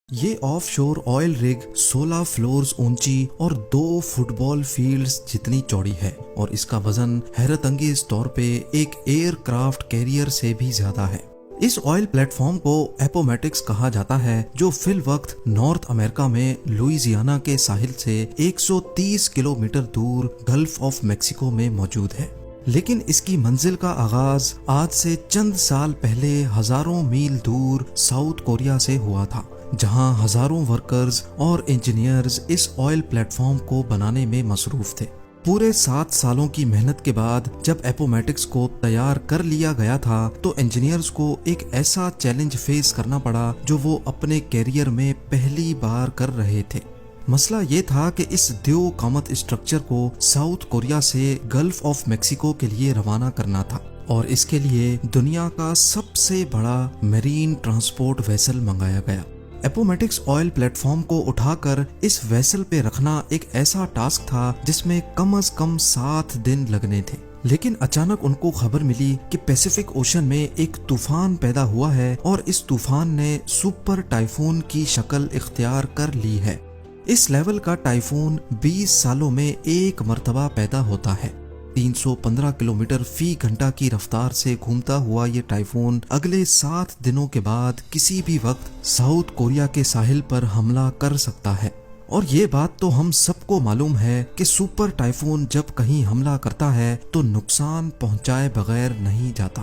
یہ آف شور آئل رگ 16 فلورز اونچی اور 2 فٹ بال فیلڈز جتنی چوڑی ہے اور اس کا وزن حیرت انگیز طور پہ ایک ایئر کرافٹ کیریئر سے بھی زیادہ ہے۔ اس آئل پلیٹ فارم کو اپومیٹکس کہا جاتا ہے جو فی الوقت نارتھ امریکہ میں لوئیزیانا کے ساحل سے 130 کلومیٹر دور گلف آف میکسیکو میں موجود ہے، لیکن اس کی منزل کا آغاز آج سے چند سال پہلے ہزاروں میل دور ساؤتھ کوریا سے ہوا تھا، جہاں ہزاروں ورکرز اور انجینئرز اس آئل پلیٹ فارم کو بنانے میں مصروف تھے۔ پورے 7 سالوں کی محنت کے بعد جب اپومیٹکس کو تیار کر لیا گیا تھا تو انجینئرز کو ایک ایسا چیلنج فیس کرنا پڑا جو وہ اپنے کیریئر میں پہلی بار کر رہے تھے۔ مسئلہ یہ تھا کہ اس دیو قامت اسٹرکچر کو ساؤتھ کوریا سے گلف آف میکسیکو کے لیے روانہ کرنا تھا، اور اس کے لیے دنیا کا سب سے بڑا میرین ٹرانسپورٹ ویسل منگایا گیا۔ اپومیٹکس آئل پلیٹ فارم کو اٹھا کر اس ویسل پہ رکھنا ایک ایسا ٹاسک تھا جس میں کم از کم 7 دن لگنے تھے، لیکن اچانک ان کو خبر ملی کہ پیسیفک اوشن میں ایک طوفان پیدا ہوا ہے اور اس طوفان نے سپر ٹائفون کی شکل اختیار کر لی ہے۔ اس لیول کا ٹائفون 20 سالوں میں ایک مرتبہ پیدا ہوتا ہے۔ 315 کلومیٹر فی گھنٹہ کی رفتار سے گھومتا ہوا یہ ٹائفون اگلے 7 دنوں کے بعد کسی بھی وقت ساؤتھ کوریا کے ساحل پر حملہ کر سکتا ہے، اور یہ بات تو ہم سب کو معلوم ہے کہ سپر ٹائفون جب کہیں حملہ کرتا ہے تو نقصان پہنچائے بغیر نہیں جاتا۔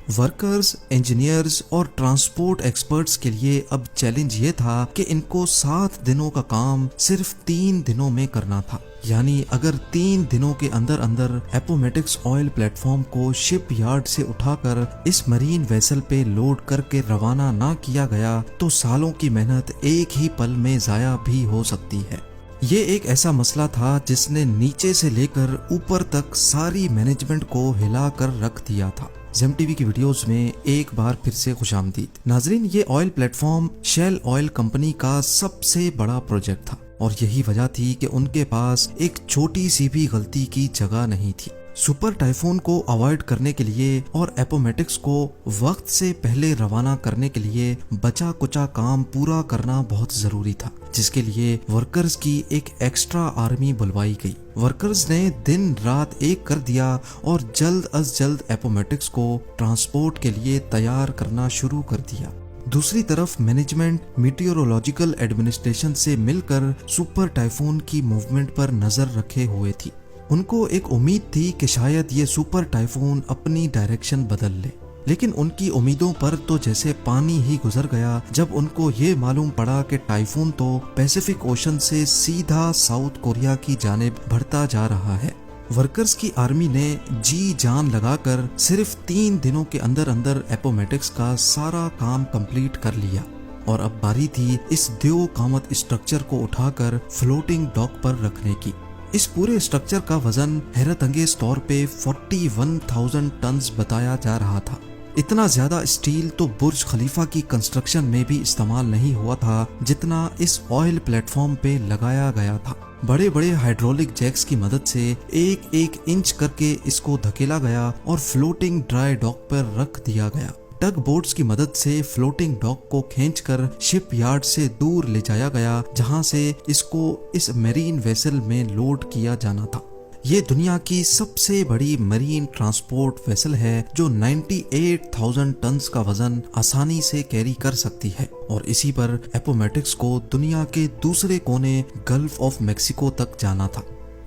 ورکرز، انجینئرز اور ٹرانسپورٹ ایکسپرٹس کے لیے اب چیلنج یہ تھا کہ ان کو 7 دنوں کا کام صرف 3 دنوں میں کرنا تھا، یعنی اگر 3 دنوں کے اندر اپومیٹکس آئل پلیٹ فارم کو شپ یارڈ سے اٹھا کر اس مرین ویسل پہ لوڈ کر کے روانہ نہ کیا گیا تو سالوں کی محنت ایک ہی پل میں ضائع بھی ہو سکتی ہے۔ یہ ایک ایسا مسئلہ تھا جس نے نیچے سے لے کر اوپر تک ساری مینجمنٹ کو ہلا کر رکھ دیا تھا۔ زیم ٹی وی کی ویڈیوز میں ایک بار پھر سے خوش آمدید۔ ناظرین، یہ oil plate form shell oil company کا سب سے بڑا پروجیکٹ تھا، اور یہی وجہ تھی کہ ان کے پاس ایک چھوٹی سی بھی غلطی کی جگہ نہیں تھی۔ سپر ٹائفون کو اوائڈ کرنے کے لیے اور اپومیٹکس کو وقت سے پہلے روانہ کرنے کے لیے بچا کچا کام پورا کرنا بہت ضروری تھا، جس کے لیے ورکرز کی ایک ایکسٹرا آرمی بلوائی گئی۔ ورکرز نے دن رات ایک کر دیا اور جلد از جلد اپومیٹکس کو ٹرانسپورٹ کے لیے تیار کرنا شروع کر دیا۔ دوسری طرف مینجمنٹ میٹیورولوجیکل ایڈمنسٹریشن سے مل کر سپر ٹائفون کی موومنٹ پر نظر رکھے ہوئے تھی۔ ان کو ایک امید تھی کہ شاید یہ سپر ٹائفون اپنی ڈائریکشن بدل لے، لیکن ان کی امیدوں پر تو جیسے پانی ہی گزر گیا جب ان کو یہ معلوم پڑا کہ ٹائفون تو پیسیفک اوشن سے سیدھا ساؤتھ کوریا کی جانب بڑھتا جا رہا ہے۔ ورکرز کی آرمی نے جی جان لگا کر صرف 3 دنوں کے اندر اپومیٹکس کا سارا کام کمپلیٹ کر لیا، اور اب باری تھی اس دیو قامت اسٹرکچر کو اٹھا کر فلوٹنگ ڈاک پر رکھنے کی۔ اس پورے اسٹرکچر کا وزن حیرت انگیز طور پہ 41,000 ٹنز بتایا جا رہا تھا۔ اتنا زیادہ اسٹیل تو برج خلیفہ کی کنسٹرکشن میں بھی استعمال نہیں ہوا تھا جتنا اس آئل پلیٹ فارم پہ لگایا گیا تھا۔ بڑے بڑے ہائیڈرولک جیکس کی مدد سے ایک انچ کر کے اس کو دھکیلا گیا اور فلوٹنگ ڈرائی ڈاک پر رکھ دیا گیا۔ ٹگ بوٹس کی مدد سے فلوٹنگ ڈاک کو کھینچ کر شپ یارڈ سے دور لے جایا گیا، جہاں سے اس کو اس میرین ویسل میں لوڈ کیا جانا تھا۔ یہ دنیا کی سب سے بڑی مرین ٹرانسپورٹ ویسل ہے جو 98,000 ٹنز کا وزن آسانی سے کیری کر سکتی ہے، اور اسی پر اپومیٹکس کو دنیا کے دوسرے کونے گلف آف میکسیکو تک جانا تھا۔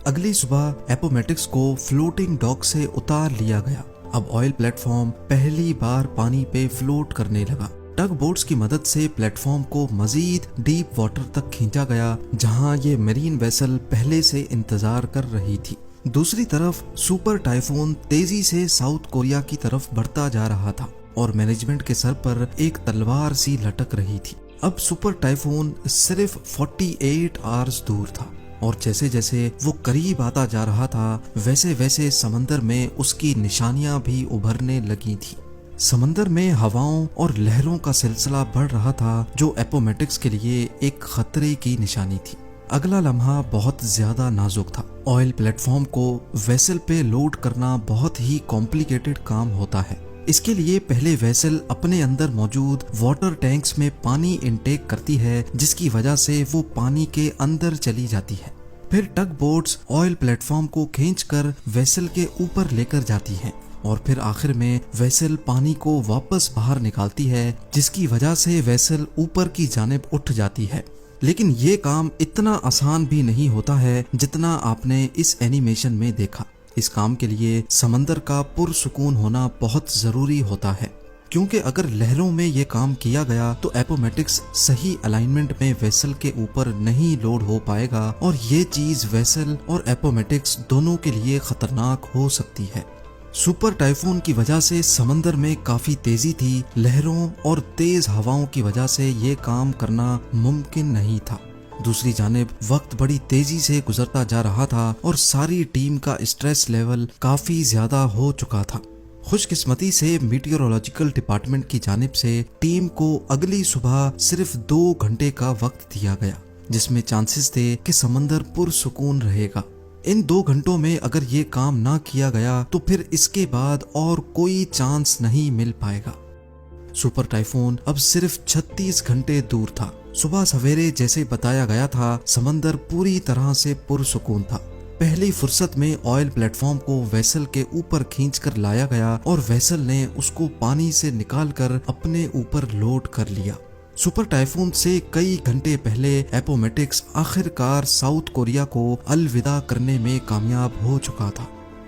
اگلی صبح اپومیٹکس کو فلوٹنگ ڈاک سے اتار لیا گیا۔ اب آئل پلیٹ فارم پہلی بار پانی پہ فلوٹ کرنے لگا۔ ٹگ بوٹس کی مدد سے پلیٹ فارم کو مزید ڈیپ واٹر تک کھینچا گیا، جہاں یہ میرین ویسل پہلے سے انتظار کر رہی تھی۔ دوسری طرف سپر ٹائفون تیزی سے ساؤتھ کوریا کی طرف بڑھتا جا رہا تھا، اور مینجمنٹ کے سر پر ایک تلوار سی لٹک رہی تھی۔ اب سپر ٹائفون صرف 48 آورز دور تھا، اور جیسے جیسے وہ قریب آتا جا رہا تھا ویسے ویسے سمندر میں اس کی نشانیاں بھی ابھرنے لگی تھی۔ سمندر میں ہواؤں اور لہروں کا سلسلہ بڑھ رہا تھا جو اپومیٹکس کے لیے ایک خطرے کی نشانی تھی۔ اگلا لمحہ بہت زیادہ نازک تھا۔ آئل پلیٹ فارم کو ویسل پہ لوڈ کرنا بہت ہی کمپلیکیٹڈ کام ہوتا ہے۔ اس کے لیے پہلے ویسل اپنے اندر موجود واٹر ٹینکس میں پانی انٹیک کرتی ہے، جس کی وجہ سے وہ پانی کے اندر چلی جاتی ہے۔ پھر tug boats oil platform کو کھینچ کر ویسل کے اوپر لے کر جاتی ہیں، اور پھر آخر میں ویسل پانی کو واپس باہر نکالتی ہے، جس کی وجہ سے ویسل اوپر کی جانب اٹھ جاتی ہے۔ لیکن یہ کام اتنا آسان بھی نہیں ہوتا ہے جتنا آپ نے اس اینیمیشن میں دیکھا۔ اس کام کے لیے سمندر کا پرسکون ہونا بہت ضروری ہوتا ہے، کیونکہ اگر لہروں میں یہ کام کیا گیا تو ایپومیٹکس صحیح الائنمنٹ میں ویسل کے اوپر نہیں لوڈ ہو پائے گا، اور یہ چیز ویسل اور ایپومیٹکس دونوں کے لیے خطرناک ہو سکتی ہے۔ سپر ٹائفون کی وجہ سے سمندر میں کافی تیزی تھی، لہروں اور تیز ہواؤں کی وجہ سے یہ کام کرنا ممکن نہیں تھا۔ دوسری جانب وقت بڑی تیزی سے گزرتا جا رہا تھا اور ساری ٹیم کا اسٹریس لیول کافی زیادہ ہو چکا تھا۔ خوش قسمتی سے میٹیورولوجیکل ڈپارٹمنٹ کی جانب سے ٹیم کو اگلی صبح صرف 2 گھنٹے کا وقت دیا گیا، جس میں چانسز تھے کہ سمندر پرسکون رہے گا۔ ان 2 گھنٹوں میں اگر یہ کام نہ کیا گیا تو پھر اس کے بعد اور کوئی چانس نہیں مل پائے گا۔ سپر ٹائفون اب صرف 36 گھنٹے دور تھا۔ صبح سویرے جیسے بتایا گیا تھا، سمندر پوری طرح سے پرسکون تھا۔ پہلی فرصت میں آئل پلیٹ فارم کو ویسل کے اوپر کھینچ کر لایا گیا اور ویسل نے اس کو پانی سے نکال کر اپنے اوپر لوڈ کر لیا۔ سپر ٹائفون سے کئی گھنٹے پہلے ایپومیٹکس آخر کار ساؤتھ کوریا کو الوداع کرنے میں کامیاب ہو چکا تھا۔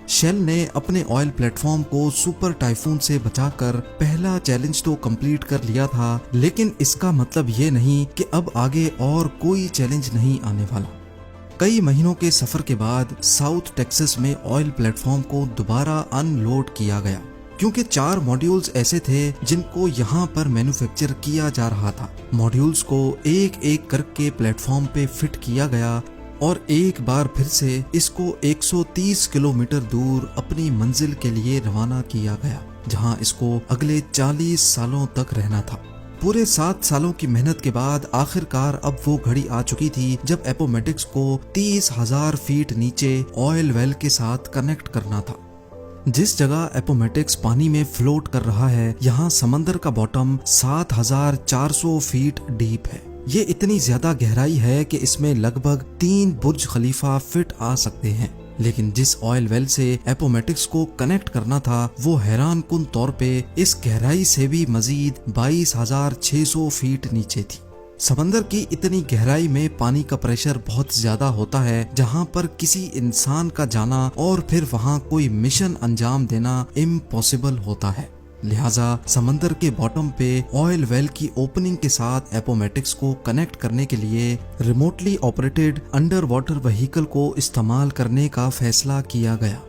شیل نے اپنے آئل پلیٹ فارم کو سپر ٹائفون سے بچا کر پہلا چیلنج تو کمپلیٹ کر لیا تھا، لیکن اس کا مطلب یہ نہیں کہ اب آگے اور کوئی چیلنج نہیں آنے والا۔ کئی مہینوں کے سفر کے بعد ساؤتھ ٹیکسس میں آئل پلیٹ فارم کو دوبارہ ان لوڈ کیا گیا، کیونکہ 4 ماڈیولز ایسے تھے جن کو یہاں پر مینوفیکچر کیا جا رہا تھا۔ ماڈیولز کو ایک ایک کر کے پلیٹ فارم پہ فٹ کیا گیا اور ایک بار پھر سے اس کو 130 کلومیٹر دور اپنی منزل کے لیے روانہ کیا گیا، جہاں اس کو اگلے 40 سالوں تک رہنا تھا۔ پورے 7 سالوں کی محنت کے بعد آخر کار اب وہ گھڑی آ چکی تھی جب ایپومیٹکس کو 30,000 فیٹ نیچے آئل ویل کے ساتھ کنیکٹ کرنا تھا۔ جس جگہ ایپومیٹکس پانی میں فلوٹ کر رہا ہے، یہاں سمندر کا باٹم 7,400 فیٹ ڈیپ ہے۔ یہ اتنی زیادہ گہرائی ہے کہ اس میں لگ بھگ 3 برج خلیفہ فٹ آ سکتے ہیں، لیکن جس آئل ویل سے ایپومیٹکس کو کنیکٹ کرنا تھا وہ حیران کن طور پہ اس گہرائی سے بھی مزید 22,600 فیٹ نیچے تھی۔ سمندر کی اتنی گہرائی میں پانی کا پریشر بہت زیادہ ہوتا ہے، جہاں پر کسی انسان کا جانا اور پھر وہاں کوئی مشن انجام دینا امپاسبل ہوتا ہے۔ لہٰذا سمندر کے باٹم پہ آئل ویل کی اوپننگ کے ساتھ ایپومیٹکس کو کنیکٹ کرنے کے لیے remotely operated under water vehicle کو استعمال کرنے کا فیصلہ کیا گیا۔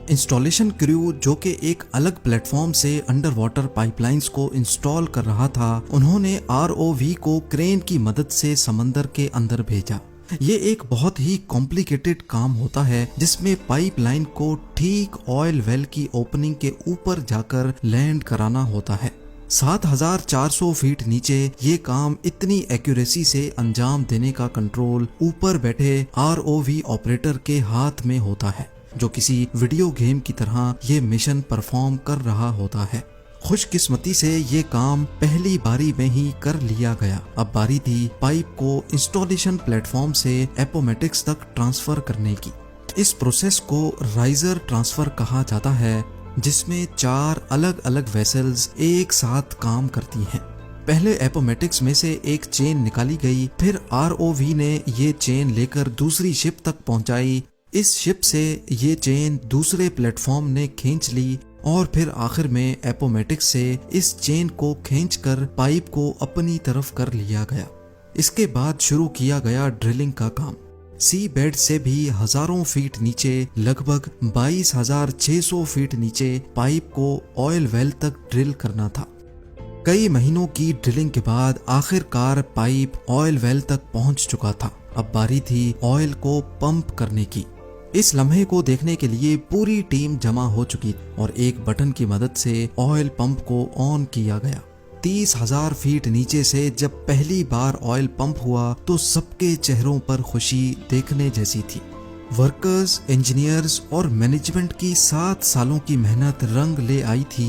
انسٹالیشن کریو جو کہ ایک الگ پلیٹ فارم سے انڈر واٹر پائپ لائنز کو انسٹال کر رہا تھا، انہوں نے ROV کو کرین کی مدد سے سمندر کے اندر بھیجا۔ یہ ایک بہت ہی کمپلیکیٹڈ کام ہوتا ہے جس میں پائپ لائن کو ٹھیک آئل ویل کی اوپننگ کے اوپر جا کر لینڈ کرانا ہوتا ہے۔ 7,400 فیٹ نیچے یہ کام اتنی ایکوریسی سے انجام دینے کا کنٹرول اوپر بیٹھے ROV آپریٹر کے ہاتھ میں ہوتا ہے، جو کسی ویڈیو گیم کی طرح یہ مشن پرفارم کر رہا ہوتا ہے۔ خوش قسمتی سے یہ کام پہلی باری میں ہی کر لیا گیا۔ اب باری تھی پائپ کو انسٹالیشن پلیٹ فارم سے ایپومیٹکس تک ٹرانسفر کرنے کی۔ اس پروسیس کو رائزر ٹرانسفر کہا جاتا ہے، جس میں 4 الگ الگ ویسلز ایک ساتھ کام کرتی ہیں۔ پہلے ایپومیٹکس میں سے ایک چین نکالی گئی، پھر ROV نے یہ چین لے کر دوسری شپ تک پہنچائی۔ اس شپ سے یہ چین دوسرے پلیٹ فارم نے کھینچ لی اور پھر آخر میں ایپومیٹکس سے اس چین کو کھینچ کر پائپ کو اپنی طرف کر لیا گیا۔ اس کے بعد شروع کیا گیا ڈرلنگ کا کام۔ سی بیڈ سے بھی ہزاروں فیٹ نیچے، لگ بھگ 22,600 فیٹ نیچے پائپ کو آئل ویل تک ڈرل کرنا تھا۔ کئی مہینوں کی ڈرلنگ کے بعد آخر کار پائپ آئل ویل تک پہنچ چکا تھا۔ اب باری تھی آئل کو پمپ کرنے کی۔ اس لمحے کو دیکھنے کے لیے پوری ٹیم جمع ہو چکی اور ایک بٹن کی مدد سے آئل پمپ کو آن کیا گیا۔ 30,000 فیٹ نیچے سے جب پہلی بار آئل پمپ ہوا تو سب کے چہروں پر خوشی دیکھنے جیسی تھی۔ ورکرز، انجینئرز اور مینجمنٹ کی 7 سالوں کی محنت رنگ لے آئی تھی